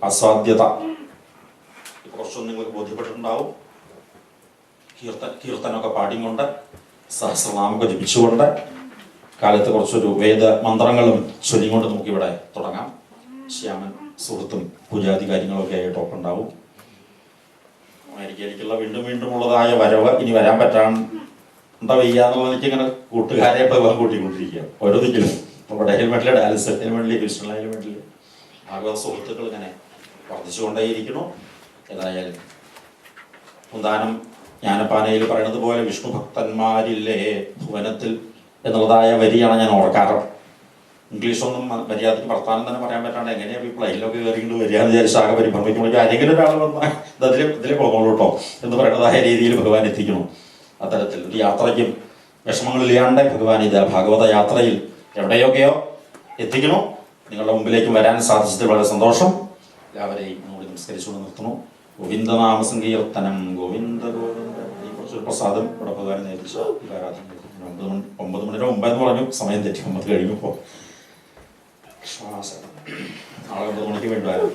അസാധ്യത കുറച്ചൊന്നും നിങ്ങൾക്ക് ബോധ്യപ്പെട്ടിട്ടുണ്ടാവും. കീർത്തനമൊക്കെ പാടിക്കൊണ്ട് സഹസ്രനാമൊക്കെ ജപിച്ചുകൊണ്ട് കാലത്ത് കുറച്ചൊരു വേദ മന്ത്രങ്ങളും ചൊല്ലിക്കൊണ്ട് നമുക്കിവിടെ തുടങ്ങാം. ശ്യാമൻ സുഹൃത്തും പൂജാതി കാര്യങ്ങളൊക്കെ ആയിട്ട് ഒപ്പുണ്ടാവും. എനിക്കുള്ള വീണ്ടും വീണ്ടും ഉള്ളതായ വരവ് ഇനി വരാൻ പറ്റാണ്ട വയ്യ എന്നുള്ളത് എനിക്കിങ്ങനെ കൂട്ടുകാരെ ഭഗവാൻ കൂട്ടിക്കൊണ്ടിരിക്കുക. ഓരോ ദിക്കിലും നമ്മുടെ ഹെൽമെറ്റിലെ ഡയാലിസിസ് ഹെൽമെറ്റിൽ ക്രിസ്ത്യൻ ഹെൽമെറ്റിൽ ഭാഗവത സുഹൃത്തുക്കൾ ഇങ്ങനെ വർദ്ധിച്ചുകൊണ്ടേയിരിക്കുന്നു. ഏതായാലും മുന്താനം ജ്ഞാനപ്പാനയിൽ പറയുന്നത് പോലെ വിഷ്ണു ഭക്തന്മാരില്ലേ ഭുവനത്തിൽ എന്നുള്ളതായ വരിയാണ് ഞാൻ ഓർക്കാറ്. ഇംഗ്ലീഷൊന്നും മര്യാദയ്ക്ക് വർത്താനം തന്നെ പറയാൻ പറ്റാണ്ട് എങ്ങനെയാണ് ഈ പ്ലെയിനിലൊക്കെ കയറിയിട്ട് വരിക എന്ന് വിചാരിച്ച് ആകെ പരിഭ്രമിക്കുമ്പോൾ ആരെങ്കിലും ഒരാൾ വന്നാൽ ഇതിലെ പോകുന്നുള്ളൂ കേട്ടോ എന്ന് പറയുന്നതായ രീതിയിൽ ഭഗവാൻ എത്തിക്കണം. അത്തരത്തിൽ ഒരു യാത്രയ്ക്കും വിഷമങ്ങളില്ലാണ്ട് ഭഗവാൻ ഇത് ഭാഗവത യാത്രയിൽ എവിടെയൊക്കെയോ എത്തിക്കണോ. നിങ്ങളുടെ മുമ്പിലേക്ക് വരാൻ സാധിച്ചതിൽ വളരെ സന്തോഷം. എല്ലാവരെയും കൂടി നമസ്കരിച്ചുകൊണ്ട് നിർത്തുന്നു. ഗോവിന്ദനാമ സങ്കീർത്തനം ഗോവിന്ദ ഗോവിന്ദ. ഈ കുറച്ചൊരു പ്രസാദം ഇവിടെ ഭഗവാൻ നേരിച്ചു. ആരാധന 9 മണിയുടെ മുമ്പെന്ന് പറഞ്ഞു, സമയം തെറ്റി 9 കഴിയുമ്പോൾ നാളെ 9 മണിക്ക് വേണ്ടുമായിരുന്നു.